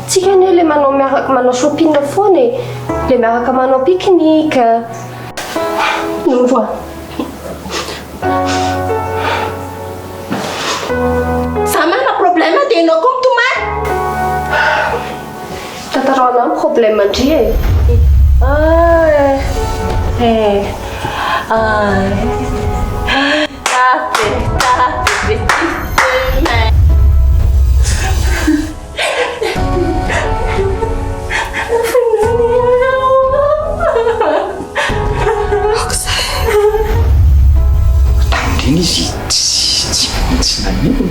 Tsika anie le manao shopping foana e. Le miaraka manao pique-nique. Noroa. Sa mana problème dia ianao koa mitomany? Tantarana amin'ny problème andry e. Izy tsy nanino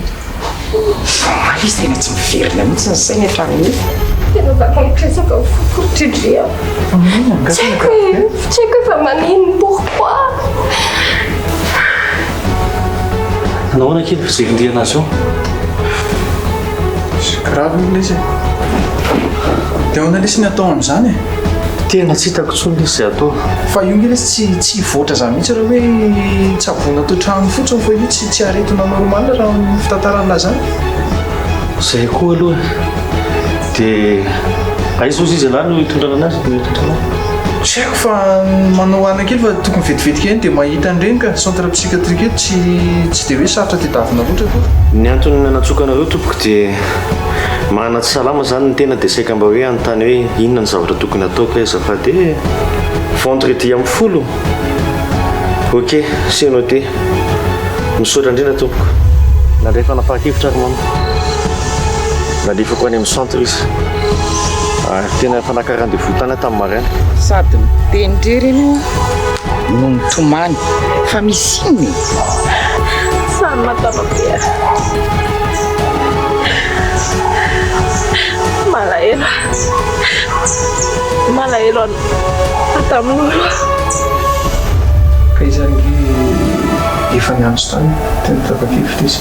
izy tena tsy miverina mihitsy ny saina hatrany Tena zakamipresaka fofotrindria. Tsy haiko efa manino pourquoi. Nahoana kely fijery anazy io? Grave izy. Dia ahoana lesy ny atao amin'izany e? Tena tsy hitako tsony izy izay atao. Fa io lesy tsy voatra zany mihitsy raha hoe tsavona tao trano fotsiny fa io tsy aretina normal raha ny fitantarana zany. Izay koa aloha dia aiza ozy izy alay no hitondrana anazy dia hitondrana. Tsy haiko fa manao ana kely fa tokony vetivetika eny dia mahita an'ireny ka centre psychiatrique eto tsy dia hoe sarotra tedavina loatra koa. Ny antony nanatsokanareo tompoko dia mahana tsy salama zany ny tena dia saika mba hoe anontany hoe inona ny zavatra tokony ataoko aiza fa dia vendredi amin'ny folo. Ok, c'est noté. Misaotra indrindra tompoko. Nandray fanapahan-kevitra ary mama. Nalefako any amin'ny centre izy. Tena fanaka rendez-vous tany tamin'ny maraina. Sady mitendry ianao no mitomany fa misy iny Samy matava be. Malahelo atamin'olo. Ka izany efa niantso tany tena tapa-kevitra izy.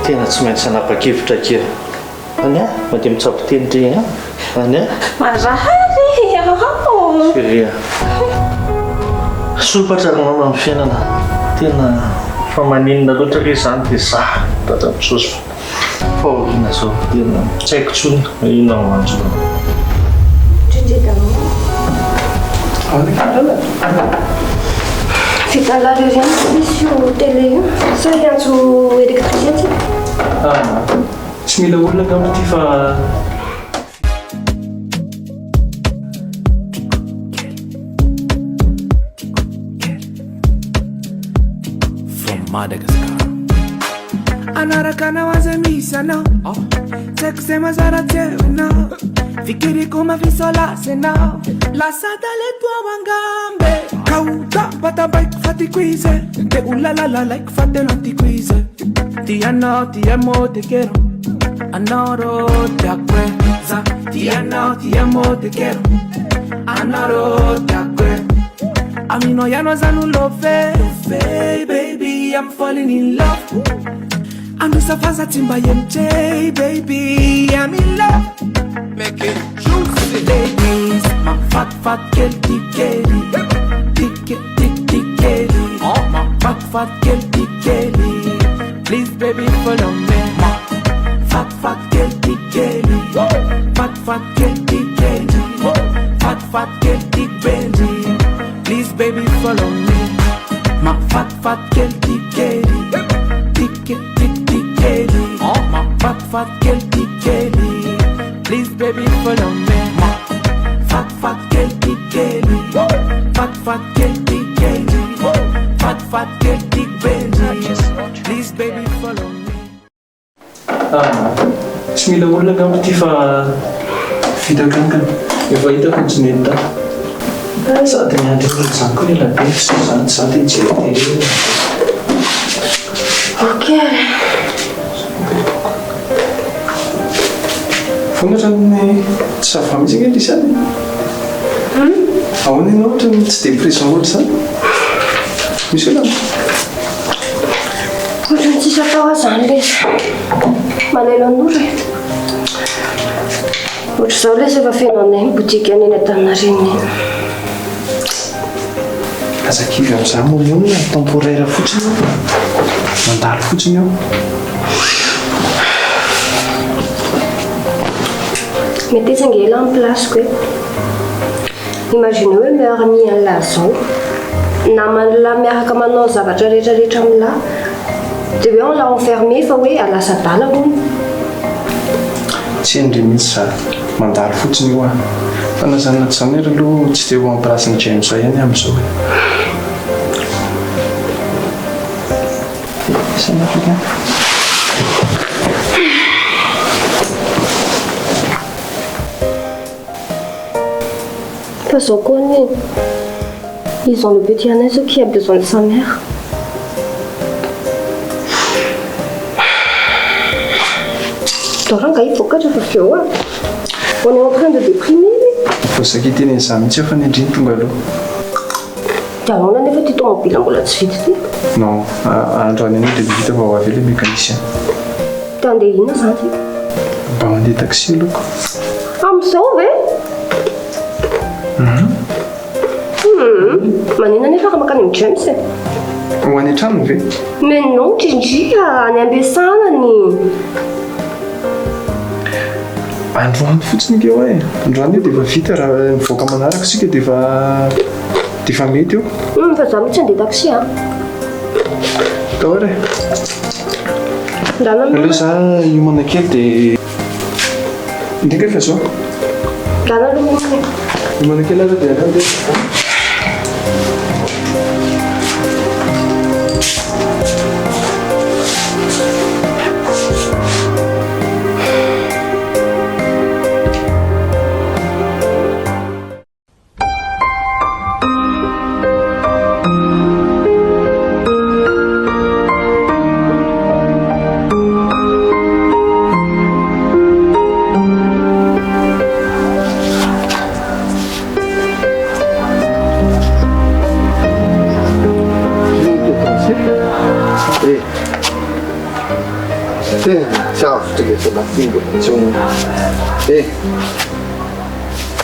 Tena tsy maintsy hanapa-kevitra kely. Ania, mandeha mitsabo-teny ndre ania. Marahary Chérie. Sopatrary mama amin'ny fiainana. Tena fa maninona loatra re izany dia za tatra misaosy. Fa oriana zao tena tsy haiko tsony inona no manjona. Vita lary riano misy io télé io. Sa riantso électricien ty. Tsy mila olona gamity fa Madagascar. Anarakana wazamisana Tek sema zara tewena Fikiri kuma visola sena La sadale tua wangambe Kauta bata bike fati quize Te ulalala like fate nanti quize Ti ano ti amo te quiero Anoro te acuerza Ti ano ti amo te quiero Anoro te acuerza Amino ya no zanu love baby, I'm falling in love. I'm just a fast timba MJ, baby, I'm in love. Make it juicy, ladies. My fat girl, Kelly. Kelly. Oh, my fat girl, Kelly. Please, baby, follow me. My fat girl, Kelly. Fat girl, Kelly. Fat girl, Benji. Please, baby, follow me. My fat girl, Kelly. Kelly. Oh, my fat girl, Kelly. Please, baby, follow me. My fat girl, Kelly. Fat girl, Kelly. Fat girl, Benji. Please, baby, follow me. tsy mila olona gamity fa vita kankana. Efa hitako ny tsy nety tany. Sady miandry izany koa ela be zany tsy zany hijery. Ok. Fongatra ny tsy sava mihitsy kely izany. Ahoana ianao ohatra tsy dia présent ohatra zany? Misy olana? Ohatrany tsisy atao zany le malahelo an'ora. Ohatr'izao ilay efa fenonay botika any eny Antaninareniny. Azakivy amin'izany moa io na temporaire fotsiny mandalo fotsiny eo. Mety izy ange ela amin'ny plasiko hoe. Imagine hoe meilleur ami an'lahy zao. Namany lahy miaraka manao zavatra rehetrarehetra amin'ny lahy. Dia hoe on l'a enfermé fa hoe alasa adala hono. Tsy endry mihitsy za mandalo fotsiny io fa nazanona tsy izany ery aloha tsy dia ho amin'ny plasiny James zay ihany amin'izao. San'Afrika. Fa zao koa ny ils ont le petit Anay ceux qui a besoin de sa mère. Toranga il faut que je fasse quoi? On est en train de déprimer. Faut s'inquiéter za mihitsy fa ny indriny tonga aloha. Talon nefa ty tomobile mbola tsy vita ty. Non, androany any dia vita fa ho avy le mécanicien. Ty andeha ina zany ty? Mba mandeha taxi aloko. Amin'izao ve? Manina nefa raha makany amin'ny James e. Ho any an-trano ve? Mais non, tindrika any ampiasanany. Androany fotsiny keo e. Androany io dia efa vita raha mivoaka manaraka sika dia efa mety eo. Fa za mitsy andeha taxi a. Tao re. Aleo za hiomana kely dia ndreka efa zao. Dana aloha Hiomana kely ara dia andeha.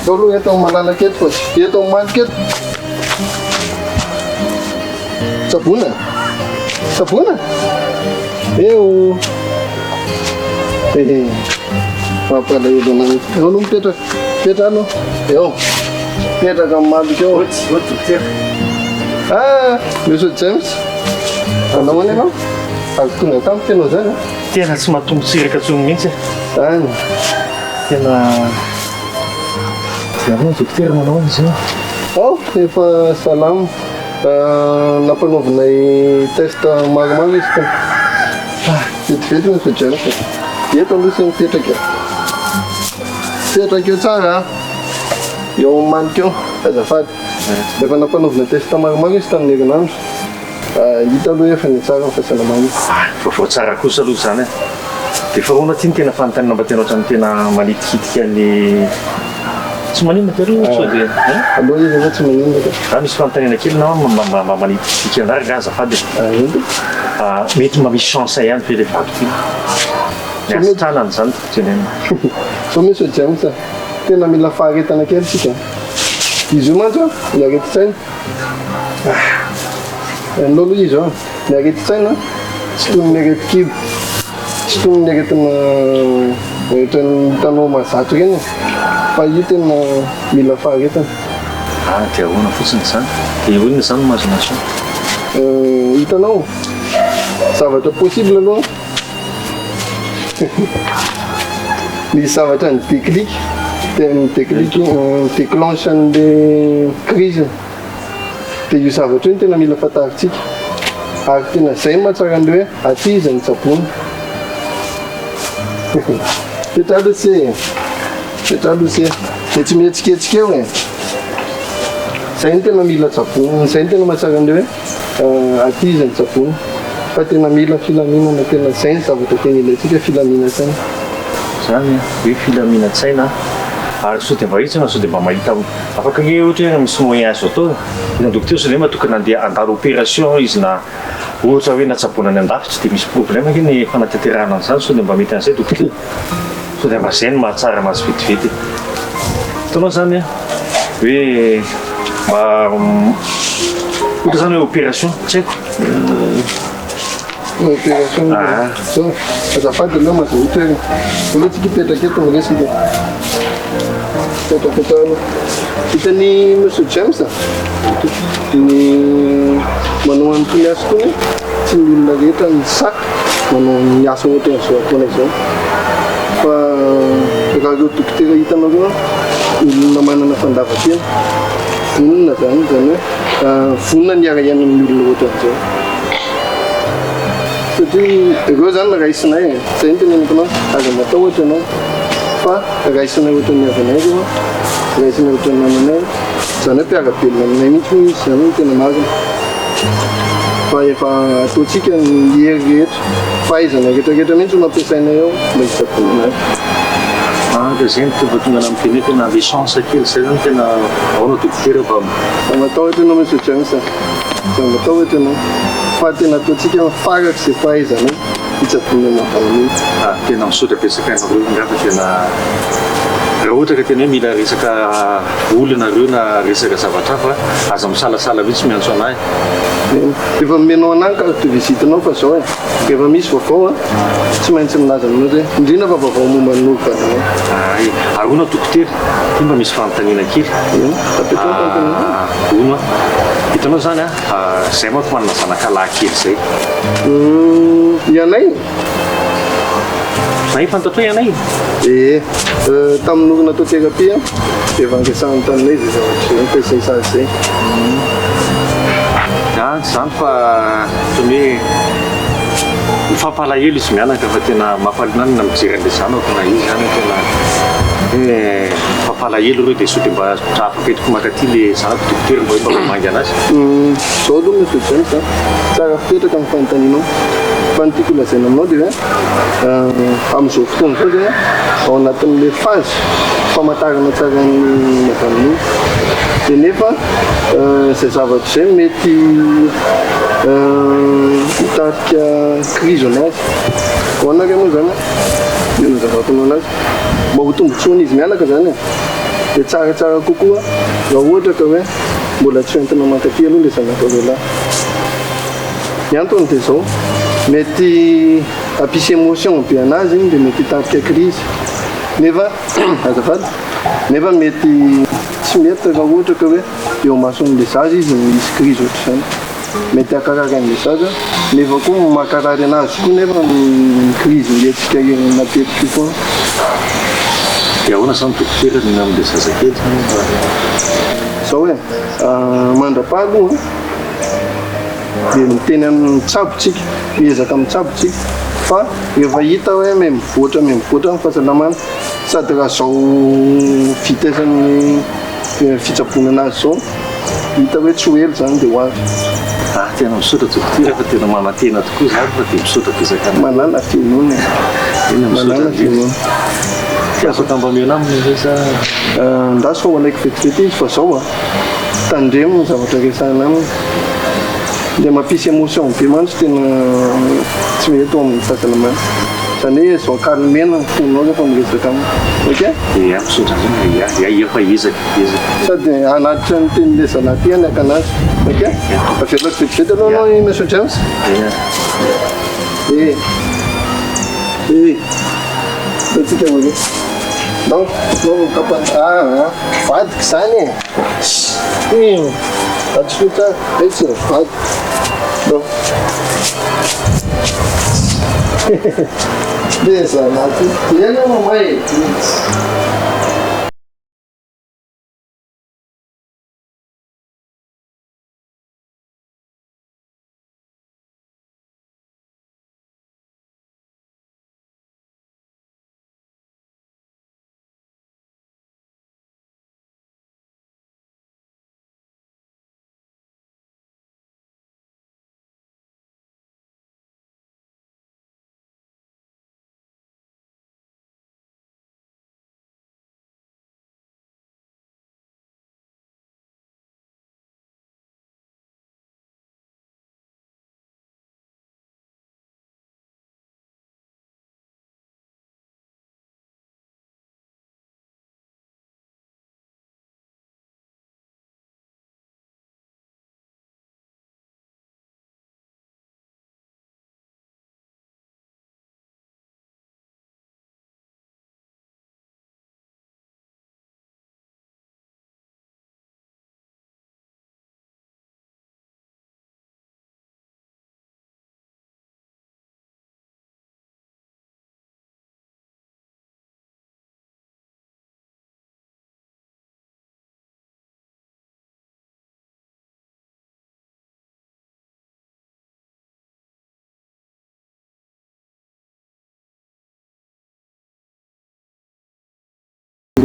Dulu itu mana ket pun, dia tu market sabuna, apa dah itu nang, kalau Peter no, Peter kamu market, Mr. James, kalau mana no, aku nggak tahu kena sana. Tena tsy mahatombo tsiraka tsony mihitsy. Tena avao dokotera manao izy io. Efa salama. Nampanaovanay test maromaro izy ka. Vetivety ny fijerena. Eto aloha sy mipetraka. Petraka eo tsara. Eo maniky eo, azafady. Efa nampanaovana test maromaro izy tamin'ny herinandro. Hita aloha efa ny tsara ny fahasalamana. Vaovao tsara kosa aloha zany e. Dia fahoana ty ny tena fanontaniana mba tena ohatrany tena manitikitika ny tsy maninona ty aloha sao dia aloha izy efa tsy maninona ka. Raha misy fanontaniana kely na manitikitika anary nga azafady. Mety mba misy chance ihany fe le vadiko iny. Miasitranany zany tenena. Fa misy James tena mila faharetana kely sika. Izy io mantsy miareti-tsaina. Lolo izy io miareti-tsaina tsy toy ny areti-kibo. Tsy toy ny aretina ohatran'ny tanao mahazatro ireny. Fa io tena mila faharetana. Dia ahoana fotsiny zany. Dia olona zany mahazonaso. Hitanao zavatra possible aloha. Misy zavatra ny déclic. Ny déclic déclenche an'ilay crise. Dia io zavatra io tena mila fantaritsika. Ary tena izay mahatsara an'ilay hoe aty izy ny tsabony. Petralo se. Dia tsy mihetsiketsika eo e. Izay ny tena mila tsabony. Izay ny tena mahatsara an'ilay hoe aty izy ny tsabony. Fa tena mila filaminana tena izay ny zavatra tena ilaitsika filaminantsaina. Zany hoe filaminantsaina. Ary sao dia mba hitsy sao dia mba mahita afaka hoe ohatra hoe misy moyen azo atao. Ny dokotera sao dia matokana andeha andalo opération izy na ohatra hoe natsabonany andafitra dia misy problème ny fanatanterahana an'izany sao dia mba mety an'izay dokotera. Sao dia mba izay no mahatsara maso vetivety. Hitanao zany a hoe mba ohatra zany hoe opération tsy haiko. Opération so azafady aloha mazoto hoe aloha tsika hipetraka eto miresika petrapetahana hitany monsieur James ny manao an'itony asa tony tsy ny olona rehetra ny sak manao ny asa ohatra n'izao ataona izao fa raha reo dokotera hitanareo olona manana fandava-tena vonona zany zany hoe vonona ny ara-iaina amin'ny olona ohatra n'izao satria reo zany raisinay zay ny teneniko anao aza matao ohatra anao fa raisinay ohatra ny avanay reo raisinay ohatra ny namanay zany hoe mpiarabelona aminay mihitsy misy zany hoe tena marina fa efa ataontsika ny hery rehetra fahaizana rehetrarehetra mihitsy no ampiasainay ao mba hitsaboana anazy dia zay no tonga na miteny hoe tena le chance kely zay zany tena aona dokotera fa matao ohatra anao monsieur James za matao ohatra anao fa tena ataontsika mifaraka zay fahaizana hitsaboana anavana mihitsy tena misaotra betsaka anareo ngafa tena raha ohatra ka tena hoe mila resaka olona reo na resaka zavatra fa aza misalasala mihitsy miantso anahy efa menao anahy carte de visite anao fa zao rehefa misy vaovao tsy maintsy milaza aminao zay indrindra fa vaovao momba ny olovadanao arona dokotera ty mba misy fanontaniana kely ono hitanao zany zay manko manana zanakalahy kely zay Anay nay fantatro hoe anay tamin'ny orona atao thérapie efa angesahany taminay zay zavatra zay ampiasay sazy zay zany fa tony hoe mifampalahelo izy mianaka fa tena mampalinany na mijery an'le zanako na izy zany tena hoe mifampalahelo reo dia sotra mba afaka makaty le zanako dokotera mba hoe mba mamangy anazy zao aloha monsieur James tsara fipetraka amin'ny fanontanianao fa ny tiako lazaina aminao dia amin'izao fotoana zao zay ao anatin'le phase famantarana tsara ny madamin'io dia nefa zay zavatra zay mety hitarika crise anazy hoanareo moa zany io ny zavatonao anazy mba ho tombotsoana izy mianaka zany dia tsaratsara kokoa raha ohatra ka hoe mbola tsy hoentina mankaty aloha le zanakalehilahy ny antony dia zao mety ampisy émotion be anazy igny dia mety hitarika crise nefa azafady nefa mety tsy mety raha ohatra ka hoe eo mason'le zaza izy misy crise ohatra zany mety hakarary an'le zaza nefa koa makarary anazy koa nefa ny crise mietsika natetiky foana dia ahoana zany dokotera ny amin'le zazakely zao hoe mandra-pahaaloha dia miteny amin'ny tsabotsika miezaka amin'ny tsabotsika fa rehefa hita hoe mivoatra ny fahasalamana sady raha zao vitesan'ny fitsaboana anazy zao hita hoe tsy ho elo zany dia ho avy tena misaotra dokotera fa tena manantena tokoa zany fa dia misaotra betsaka manana finoana manana finoana afaka mba miona aminy zay sa ndasy fa ho alaiko vetivety izy fa zao tandremo ny zavatra resahana aminy dia mampisy émotion be mantsy tena tsy mety ao amin'ny fahasalamana zany hoe zao calmena ny fonao rehefa miresaka aminy ok misaotra zany efa ezaka sady anatitra ny teny lesana ty anyaka anazy ok avelako vetivety aloha anao monsieur James tatsika hoe non kapa vadiko zany atsika etsy vady non dia zanaty ena mamay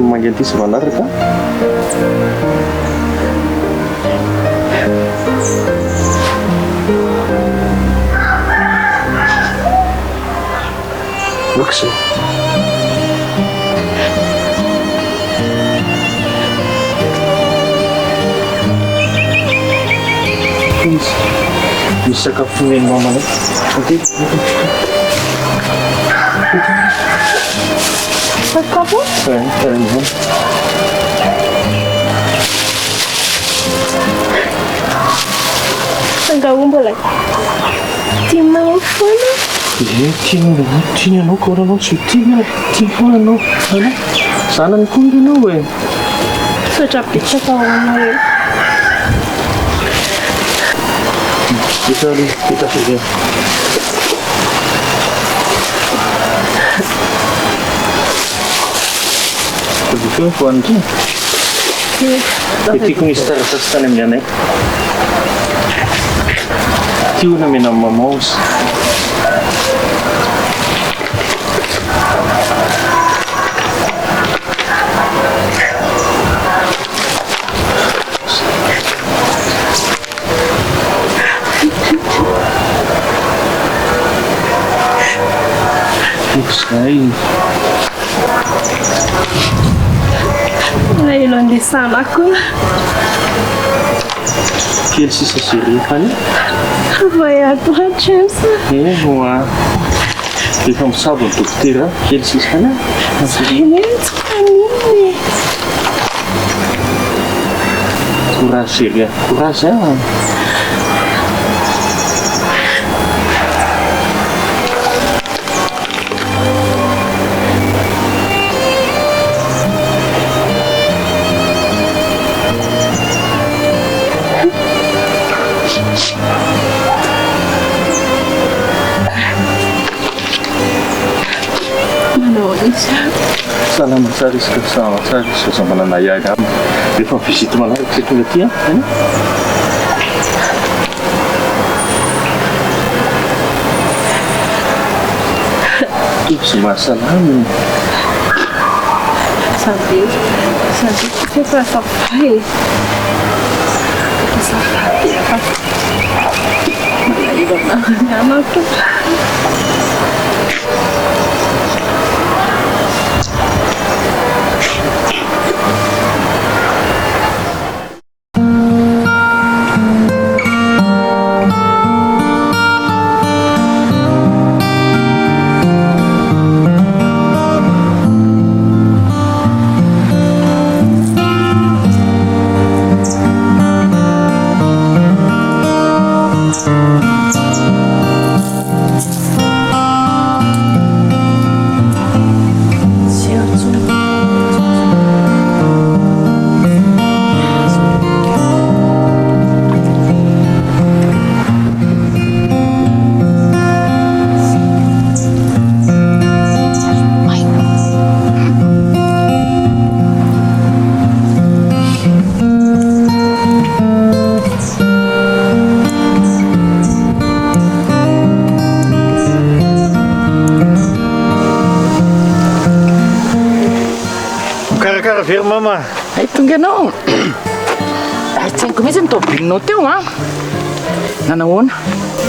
mangenty sy manaraka Look misy sakafo meny mamana sakafo angaombola tianao foana tiany anao koa anao tsy tia foana anao zanany koa anao e sotra betsaka ao anao e Kita begitu puan tu. Itu mistar sastan yang janek. Tiu na mina mamos. Sekali. Ilon di sana aku. Quel si se serie Fanny? Vai à toi, James. Moi. Et comme ça, bon, tout est là. Quel si Fanny? Ini sekali. Courage, ya. Courage, ya. Salam saris sama naya kan. Dia visit mana kita lihat ya. Itu semua salam. Sampai kita sampai. Sampai apa? Mana ibu nama tu? Ver mama. Ay tonga no. Ay tsen ko minsan to pinno teo ha. Nanaona.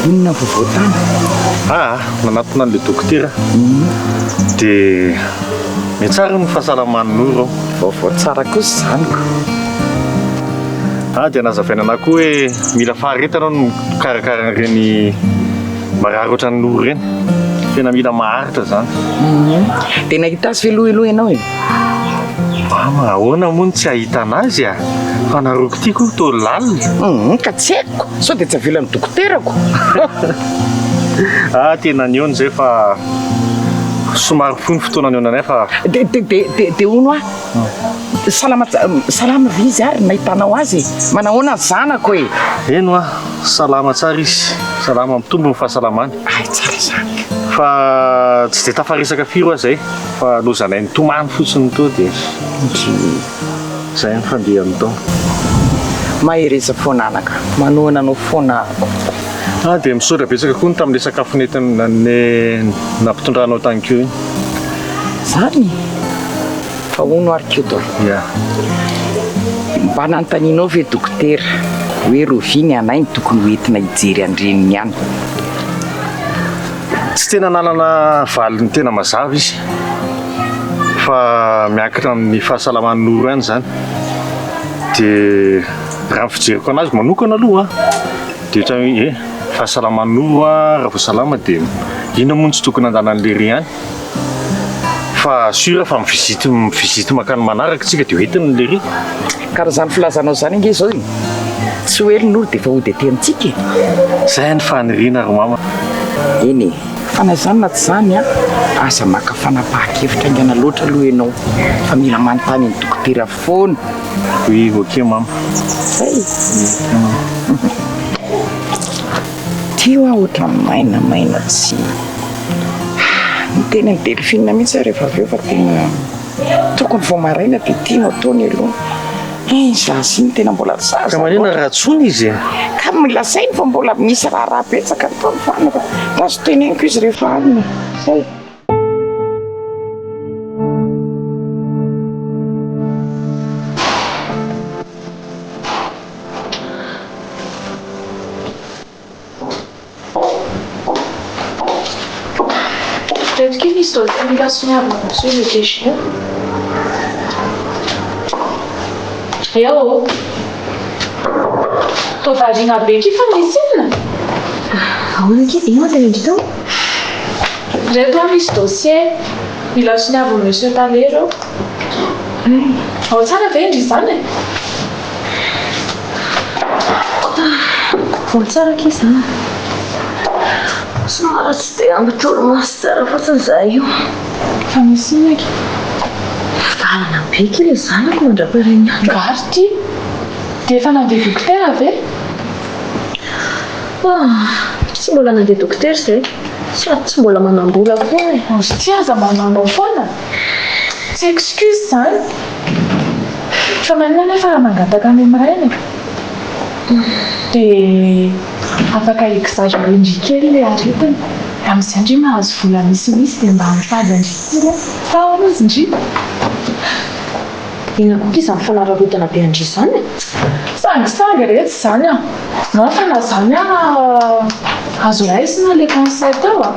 Inna vovotan. Nanatona le dokotera. Dia metsara ny fahasalaman'olo. Vovo tsara kosa zaniko. Dia nazavaina anahy koa hoe mila faharetana no karakara ireny marary ohatran'ny noro ireny. Tena mila maharitra zany. Tena hita azy veloheloha ianao e. Mama, ahoana moa tsy ahita anazy a? Fa naroko ty koa to lalina. Ka tsy haiko. Sao dia tsy avelan'ny dokoterako. Tena ny eo zay fa somary fohy ny fotoana ny onanay fa dia ono salama vizy ary nahitanao azy. Manahoana zanako e. Eno salama tsara izy. Salama mitombo ny fahasalamany. Ay tsara zany. Fa tsy dia tafarisaka firy zay fa lozanay nitomany fotsiny to dia zay ny fandehany tao. Mahireza foana anaka. Manoana anao foana. Dia misaotra betsaka koa ny tamin'ilay sakafo nentina nampitondranao tany keo iny. Zany. fahono arkeo ia mba nanontanianao ve dokotera hoe roviny anay ny tokony hoentina hijery andreniny ihany tsy tena nanana valiny tena mazava izy fa miankina amin'ny fahasalaman'olo ihany zany dia raha fijeriko anazy manokana aloha dia ohatra hoe fahasalaman'olo raha vao salama dia inona moa tsy tokony andanan'le ry ihany fa sura fa mivizity makany manaraka tsika dia hoentin'le ry karaha zany filazanao zany inge zao tsy hoelin'olo dia efa hody atentsika zay ny faniriana ry mama eny fa na zany na tsy zany aza maka fanapahan-kevitra ingana loatra aloha ianao fa mila manontany ny dokotera foana oui ok mama zay tio ah ohatra maina tsy ny tena ny delphine mihitsy rehefa avy eo fa tena tokony vao maraina dia tianao ataony aloha za sy ny tena mbola zaza ka manena raha tsony izy ka milazainy fa mbola misy raha betsaka ataony fanaka azo teneniko izy rehefa alina zay Peut-être qu'il y a une obligation à monsieur le déchet. Yo, tô varinha be que família. Aonde que tem uma televisão? Reto esse dossiê, obligation à monsieur Talero. Oh, tsara vende zany. Tsara que zany. Somara tsy dia ampy toromasy tsara fotsiny zay io fa misy inaky valana be ke le zanako mandraparegny gary ty dia efa nandeha dokotera ve tsy mbola nandeha dokotera zay sady tsy mbola manam-bola koa ozy ty aza mananao foana tsy excuse zany fa manina nefa raha mangataka any amirainy dia afaka exage indrikely le aretiny amin'izay ndry mahazo vola misimisy dia mba mitady andrikely fa anazy indry ina koa izy amin'ny fanararotana be andry zany sangisangy rehetra zany fa na zany azo raisina le concept ao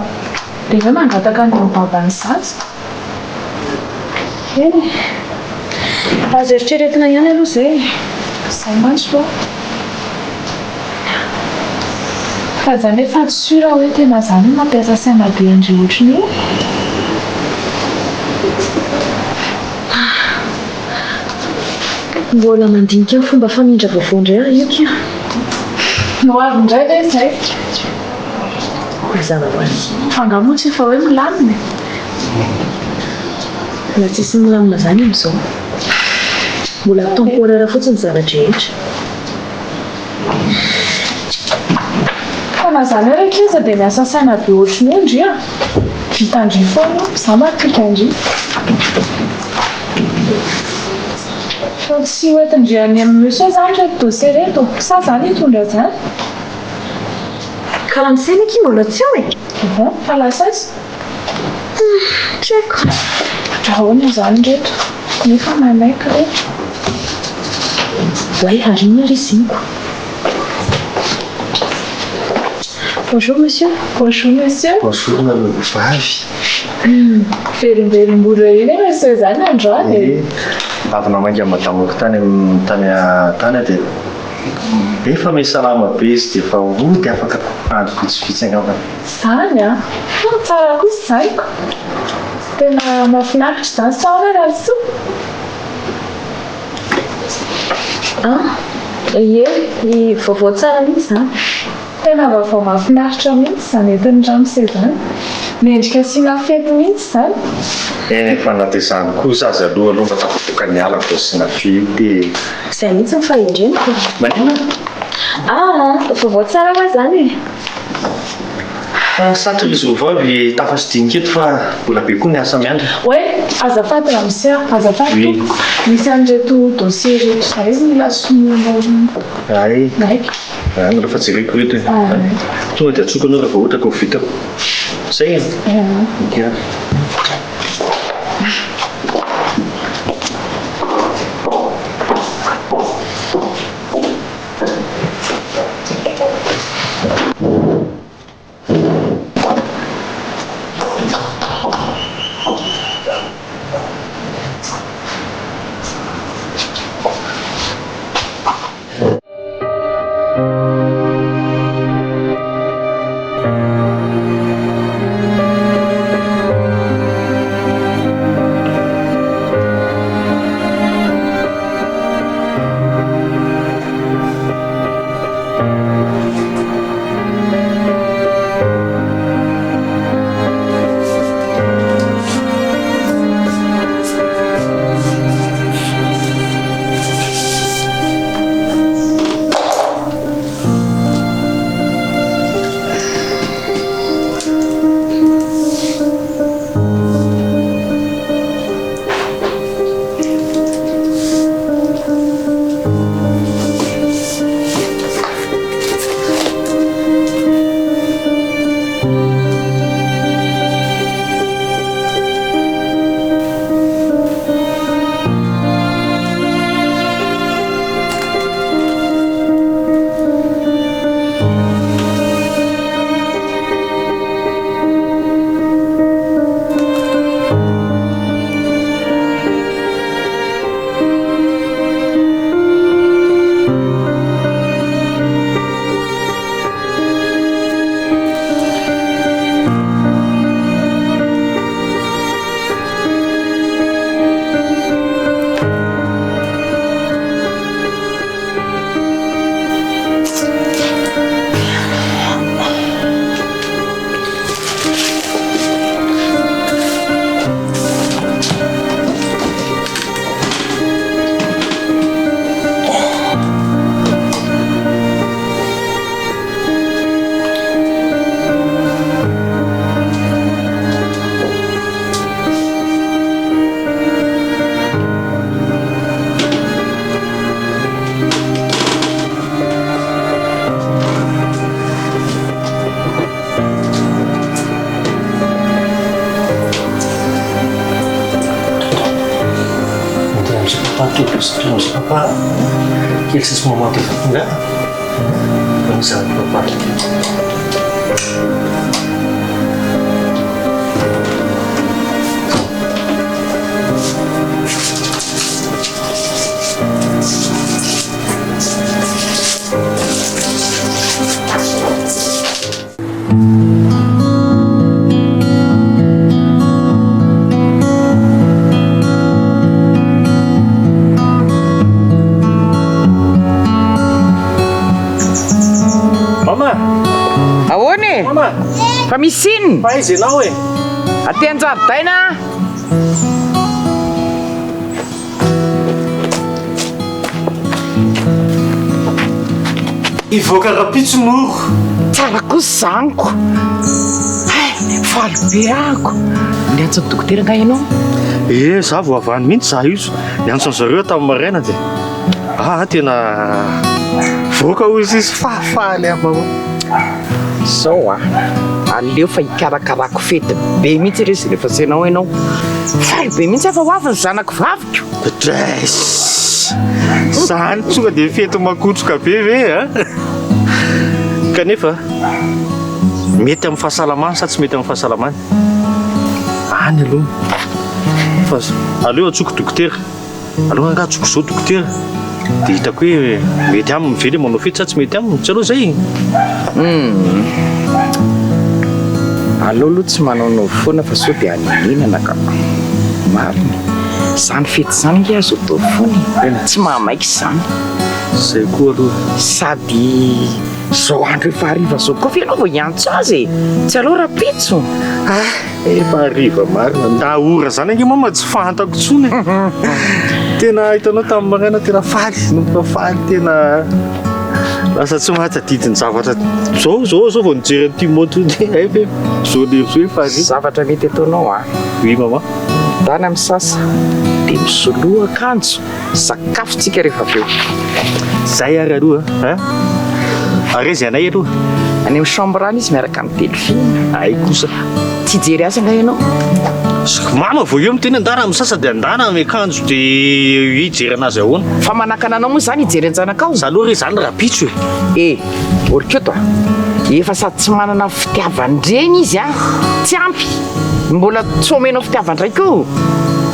dia hoe mangataka ny mibabany zaza azo eritreretina ihany aloha zay mandro fa zany efa tsy sura hoe tena zany mampiasa saina be andry ohatriny mbola mandinika amin'ny fomba famindra vaovao indray io kia noavy indray ve zay mazava ho azy fangamotsy efa hoe milamina na tsisy milamina zany amin'izao mbola temporaire fotsiny zavatra rehetra fa na zany araiky izy dia miasa saina be ohatriny indry vita andry foana za matika andry fa tsy hoetindriany amin'ny monsieur zany reto dossier reto sa zany hitondra zany karaha misaina aky mbola tsy ao fa lasa izy tsy haiko drahoana zany reto nefa manaika reto way arina ry ziniko bonjour monsieur bonjour monsieur bonjour vavy verimberim-bola iny monsieur zany androany avy namangy madamako tany dia efa misy salama be izy dia efa ody afaka andro vitsivitsy angambany zany tsara kosa zaiko tena mahafinaritra zany sa hoe raha soa ie vaovao tsara mihitsy zany tena vaovao mahafinaritra mihitsy zany entiny ramose zany mendrika asiana fety mihitsy zany efa na dia zany kosa azy aloha matakotoka ny ala vao sina fety izay mihitsy mifahendreniko manina vaovao tsara hoa zany satria izy vavy tafasidinika eto fa mbola be koa ny asa miandry hoe azafady ramose azafady misy an'reto dossier reto zay izy mila somonao ay naiky rehefa jereko reto tonga dia atsoka anao rehefa ohatra ka ho vitako zay Pas tout parce que je papa. Quel c'est ce moment de là? Comme ça, papa. Ahoana e? Mama, Fa misy inona? fa aiza ianao e? Aty an-jaridaina. Ivoaka rapitso moro. Tsara kosa zaniko. Faly be ako. Niantso ny dokotera nga ianao? Za vao avy any mihitsy za io. Niantso an'zareo tamin'ny maraina dia tena voaka hozy izy fahafaly aby ao. Zao aleo fa hikarakarako fety be mihitsy resy rehefa senao ianao. Faly be mihitsy afa ho avy ny zanako vaviko. Zany tonga dia fety makotroka be ve kanefa mety amin'ny fahasalamany sa tsy mety amin'ny fahasalamany any aloha fa aleo atsoko dokotera aloha nga atsoko zao dokotera dia hitako hoe mety aminy mively manao fety sa tsy mety aminy tsy aloha zay aleo aloha tsy manao foana fa sao dia aninana ka marina zany fety zany nge azo atao foana tsy mahamaiky zany zay koa aloha sady zao andro efa hariva zao koa fa ianao vao hiantso azy tsy aloha rapitso efa hariva marina nda ora zany ange mama tsy fantako tsony tena hitanao tamin'ny maraina tena faly nompoka faly tena lasa tsy mahatsy adidiny zavatra zao vao nijery ty moto ay fe zao lerozo efa zavatra mety ataonao oui mama tany amin'ny sasa dia misoloha akanjo sakafotsika rehefa aveo zay ary aloha arezy anay aloha any amin'ny chambre any izy miaraka amin'ny delphine ay kosa tsy jery asa nga ianao mama vao eo miteny andana amin'ny sasa dia andana amin'ny akanjo dia hijery anazy ahoana fa manakana anao moa zany hijery an-janakao za aloha re zany rapitso orikeo to efa sady tsy manana fitiavan-dreny izy tsy ampy mbola tsy omenao fitiavan-dray ko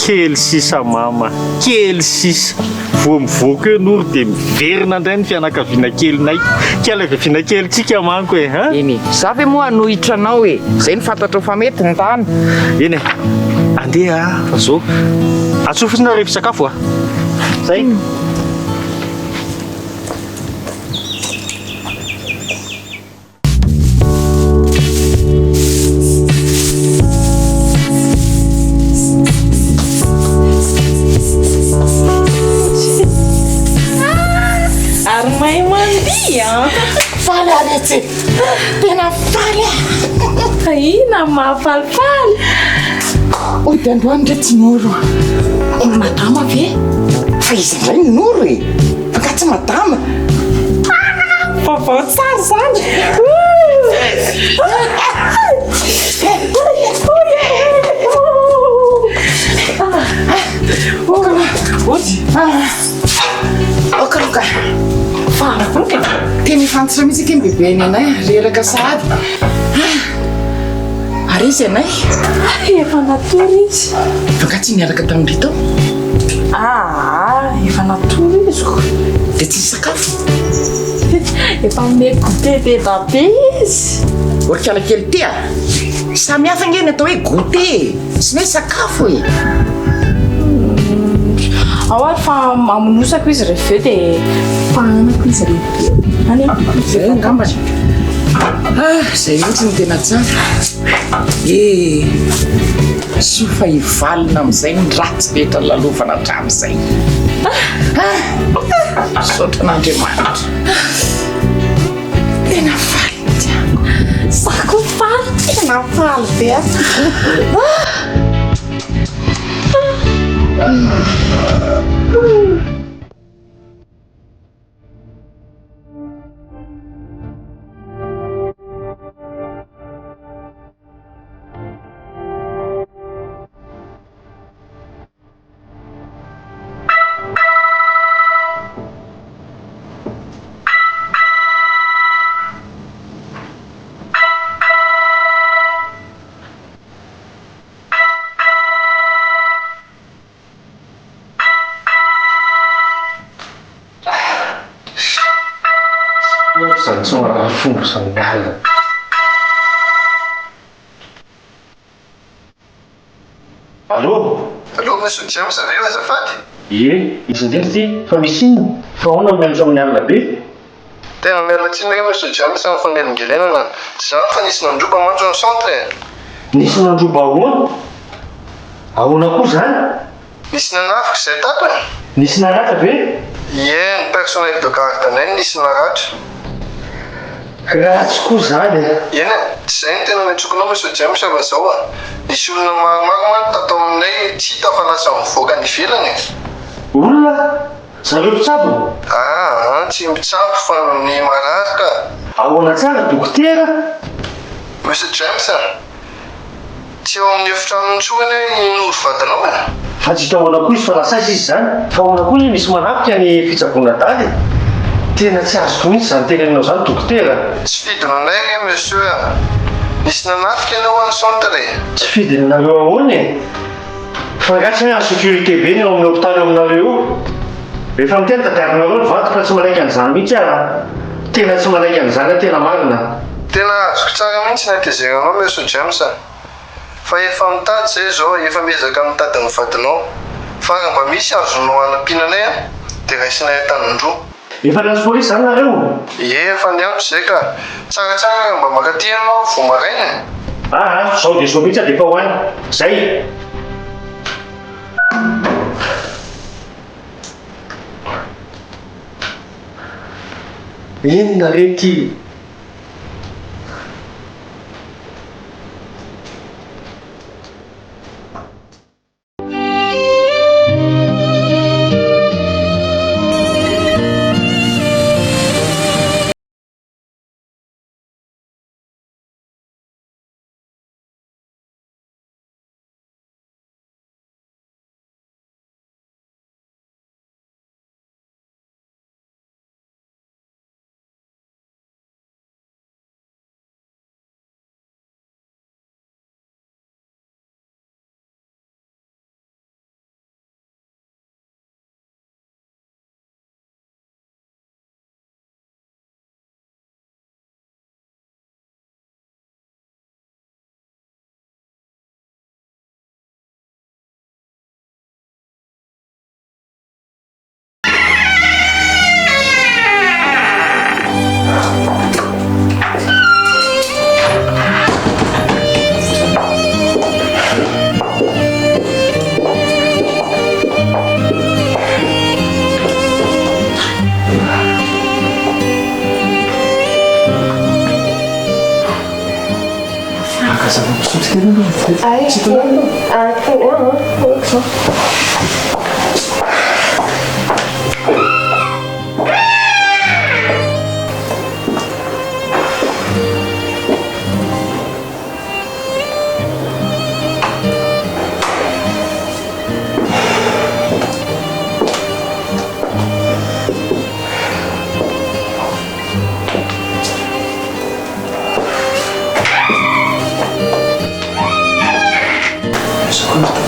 kely sisa mama kely sisa vao mivoaka eo nory dia miverina indray ny fianakaviana kelinay kialakaviana kelyntsika manko eny za ve moa hanohitra anao zay ny fantatro fa mety ny tany eny andeha fa zao atsofosina rehefa sakafo zay Faly aretsy tena faly ina mahafalifaly oi dia androany ndray tsy noro madama ve fa izy indray ny noro ka tsy madama vaovao tsara zany okaloka teny fantsira mihitsy ake ny bebe ny anay reraka sady ary izy anay efa natory izy faka tsy niaraka tamin'ny ritao efa natory iziko dia tsy sakafo efa mey goûté be babe izy orikala kely ty samy hafa nge ny atao hoe goûté sy hoe sakafo ao ary fa mamonosako izy rehefa dia fahanako izy zay angamba zay mihitsy ny tena tsara so fa hivalina amin'izay ny ratsy betra lalovana hatramin'izay saotra n'andriamanitra tena faly tiako sako faly tena faly be somaraha fomba sangalina. Allô? Allô, monsieur James, aveo azafady? Ie, izy ndreky ty fa misy inona fa ahoana mianatra amin'ny alina be? Tena miala tsiny re monsieur James amin'ny fanelingelenana. Za fa nisy nandroba manjo amin'ny centre. Nisy nandroba ahoana? Ahoana koa zany? Nisy nanafika izay tato e. Nisy naratra be? Ie, ny personnel de garde anay nisy naratra. Ratsy koa zany e. Eny e, tsy izay ny tena metsokonao monsieur James ava zao a. Nisy olona maromaro man tato aminay tsy hita fa lasa mivoaka ny ivelany. Olona? Zareo mpitsabo? Tsy mitsabo fa ny mararaka. Ahoana tsara dokotera? Monsieur James, tsy eo amin'ny efitrano ntsony inory vadinao e. Fa tsy hita ahoana koa izy fa lasasa izy zany. Fa ahoana koa nisy manafika ny fitsaboana daly. Tena tsy azoko mihitsy zany teneninao zany dokotera. Tsy fidinanay re monsieur. Nisy nanafika ianao amin'ny centre. Tsy fidinareo ahoana e? Fa ratsy hoe sécurité be ny eo amin'ny hôpitaly aminareo. Rehefa miteny tadiavinareo ny vato fa tsy malaika an'izany mihitsy a. Tena tsy malaika an'izany a tena marina. Tena azoko tsara mihitsy natezeranao monsieur James. Fa efa mitady zay zao, efa miezaka mitady ny vadinao. Fa raha mba misy azonao hanampiananay dia raisinay tanindroa. Efa lasy polisy zany nareo? Ie, efa niantso zay ka. Tsaratsara raha mba makaty ianao vao maraina. Zao dia zao mihitsy a dia efa hoany. Zay. Inona rety?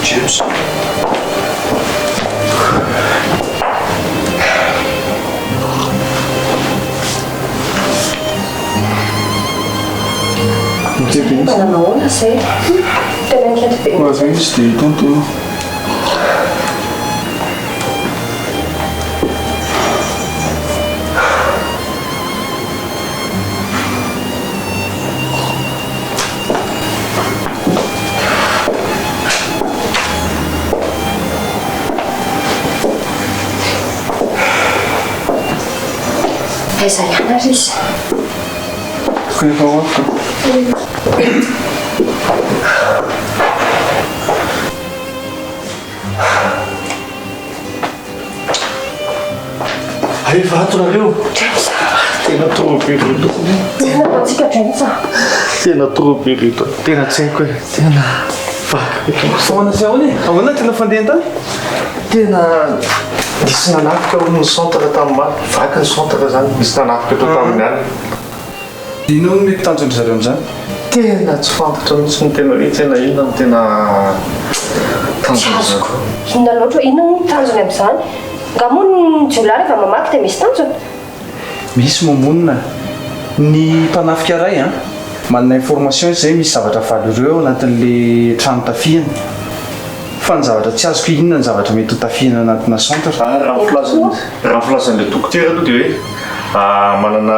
James. Nahoana zay? Tena intraiky be. Zay izy dia tontolo. Aiza ihana ry izy? Fa efa hoafika. Efa atonareo? Tena trop be rito. Tena atsika James. Tena trop be rito. Tena tsy haiko e. Tena vaky. Ahoana sy ahoana e? Ahoana tena fandeha tany? Tena nisy nanafika ao ny centre tamin'ny vaky ny centre zany. Nisy nanafika tao tamin'ny alina. Inona no mety tanjony zareo amin'izany? Tena tsy fantatra mihitsy ny tena hoe tena inona no tena tanjony zareo. Inona loatra inona ny tanjony amin'izany? Nga moa ny jiolahy rehefa mamaky dia misy tanjony? Misy mamonina. ny mpanafika ray a manana information zay misy zavatra valo ireo anatin'le trano tafiany fa ny zavatra tsy azoko inona ny zavatra mety ho tafiana anatina centre. Raha filasan'le dokotera aloha dia hoe manana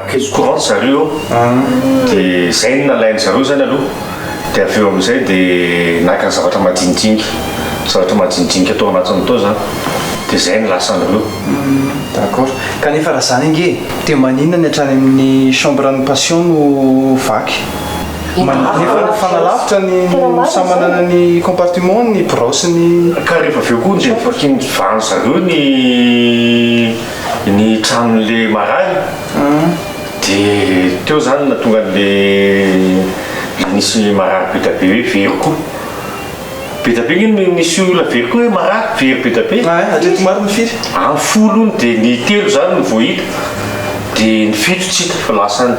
caisse courante zareo dia zay ny nalainy zareo zany aloha dia avy eo amin'izay dia naka ny zavatra madinidinika atao anatiny tao zany dia zay ny lasan'ireo. D'accord. Kanefa raha zany ange teo maninona ny hatrany amin'ny chambre ny patient no vaky nefa fanalavitra ny samy manana ny compartiment ny brosse ny ka rehefa aveo koa ny vakiny vano zareo ny tranon'le marary dia teo zany natonga an'le nisy marary be da be hoe very koa be da be iny nisy olona very koa hoe marary very be da be atreto maro ny firy amin'ny folo ony dia ny telo zany ny voahita dia ny fito tsika fa lasany.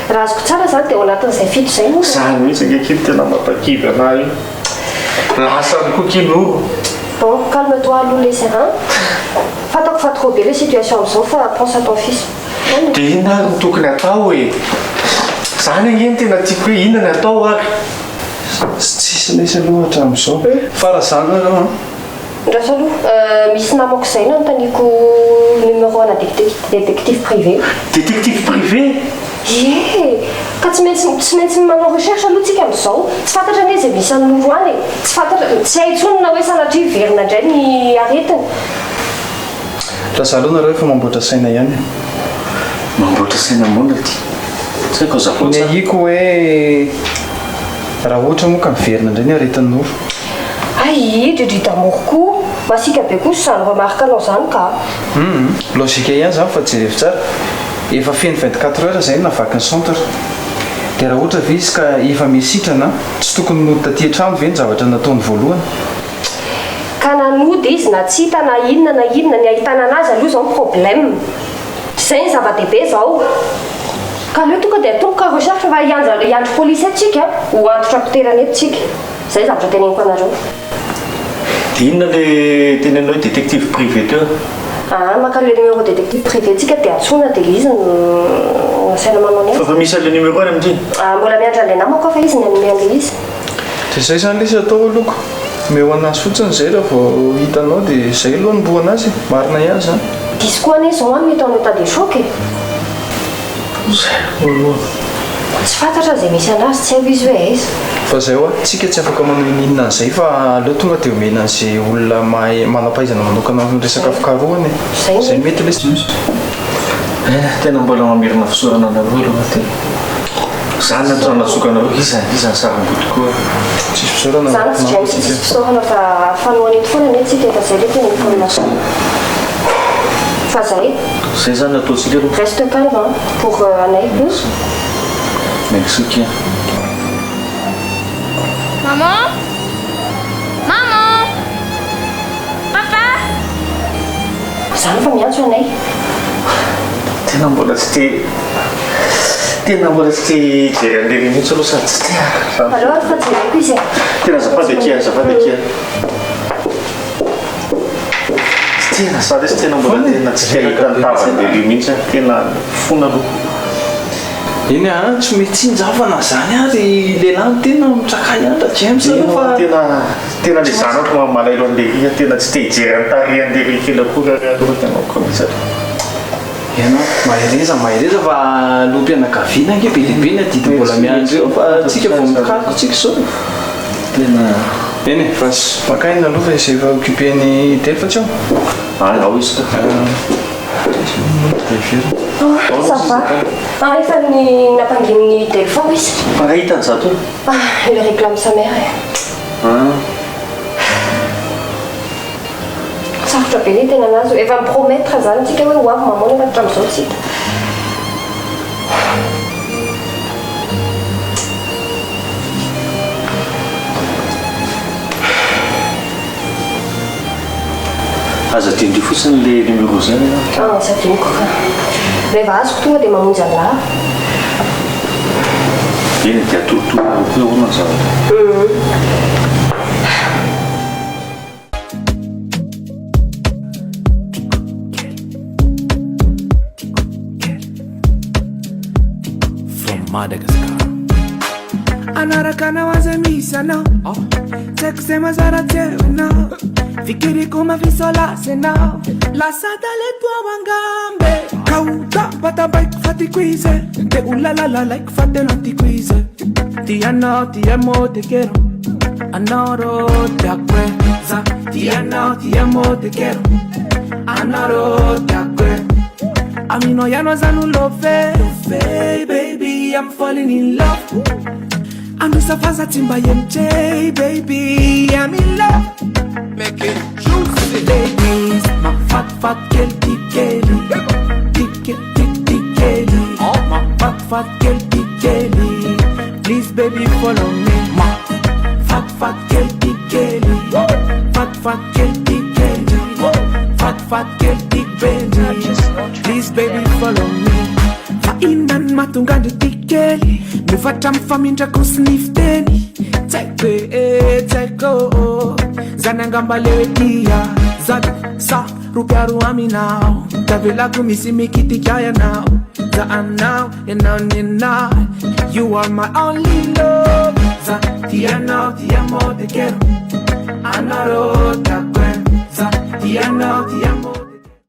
Raha azoko tsara zany dia ao anatin'izay fito zay moa zany mihitsy ankekiny tena mampakivy anahy lasany koa kinoro. Bon, calme-toi aloha les serin. Fatako fa trop be le situation am'izao fa pense à ton fils. Dia inona ary no tokony atao hoe zany angeny tena tiako hoe inona ny atao ary tsisy lesy aloha hatramin'izao fa raha zany aloha ndraso aloha misy namako izay nanontaniako numéro ana détective privé. Détective privé? Ie ka tsy maintsy manao recherche aloha tsika amin'izao tsy fantatra ny izay misy an'olo any tsy fantatra tsy hay intsony na hoe sanatria verina indray ny aretiny. raha za aloha nareo efa mamboatra saina ihany mamboatra saina monina ty tsy haiko zafotsy ny ahiko hoe raha ohatra moa ka miverina indray ny aretin'olo ay dridry d'amour koa masika be koa zany remarque anao zany ka logika ihany zany fa jerevo tsara efa feno 24 heures zay navaky ny centre dia raha ohatra ve izy ka efa misitrana tsy tokony no taty an-trano ve ny zavatra nataony voalohany ka nanody izy na tsy hita na inona ny ahitana anazy aloha zao problème zay ny zava-dehibe zao ka aleo tonga dia atomboka recherche fa iandro police atsika ho antotra ampoterana eto tsika zay zavatra teneniko anareo. dia inona le tenenao hoe détective privé teo maka le numéro détective privé tsika dia atsona dia izy nasaina manao ny fa misy le numéro any amin'ity mbola miandra an'le namako fa izy nanome an'le izy dia zay zany lesy atao aloko meo anazy fotsiny zay raha vao hitanao dia zay aloha ny mboana azy marina ihany zany diso koa ane zao mety en état de choc tsy fantatra zay misy anazy tsy haiko izy hoe aiza fa zay hoa tsika tsy afaka manohininina an'izay fa aleo tonga dia omena an'izay olona manam-pahaizana manokana resaka fikarohany zay mety lesy tena mbola mamirina fisorana anareo aloha tena zany natranatsokanareo izany saramboty koa tsisy fisorana zany tsy dray misy fisorana fa fanohana eto foana mety tsika efa zay le tena information fa zay zany ataontsika aloha reste calme pour Anay plus. Merci. Maman? Maman? Papa? Zany fa miantso Anay. Tena mbola tsy jeren'le mihitsy aloha sady tsy alors fa jereko izy tena azafady akia tena sady sy tena mbola tena tsy tehitantavany mihitsy tena fona aloha iny tsy mety injavana zany ary lehilahy tena mitrakay atra James fa tena le zanako malailo an'le ria tena tsy te hijery antary an'le rikela koa aloha tena komisa ianao mahereza fa lom-pianakaviana ange be lehibe ny adidy mbola miandro eo fa tsika vao mikaloka tsika zao tena eny fa makaina aloha fa izay efa occupeny telo fa tsy ao izy ça va efa nampanginy téléphone izy mahitany zato il réclame sa mère sarotra be ny tena anazy efa mipromettre zany tsika hoe hoavy mamona anatitra am'izao tsika aza tindry fotsiny le numéro zany tsy adiniko ka rehefa azoko tonga dia mamonjy an'lahy eny dia atorotoroko hoe hoana ny zavatra Madagascar. Anaraka nawaza misy anao Tsaiko zay mazara teo anao Fikiriko mavisolase anao Lasa taleto angambe Kauta batabaiko fatiko izy De ulalalalaiko fatelo antiko izy Ti anao ti amo te quero Anao ro te acqueza Ti anao ti amo te quero Anao ro te acqueza Amino yano zanu love baby I'm falling in love Anusafaza timba MJ baby I'm in love Make it juicy ladies My fat girl Kelly Kelly My fat girl Kelly Please baby follow me My fat girl Kelly Fat girl Kelly Fat girl Kelly Please baby follow me Fainan matungande tikeli Mifatra mfamindra kusnifteni Teko Zanangamba lewetia Zabi sa rupiaru aminao Tavela kumisi mikiti kaya now Zaan now You are my only love Za tiano tiamo te quiero Anaro te acuerdo Za tiano tiamo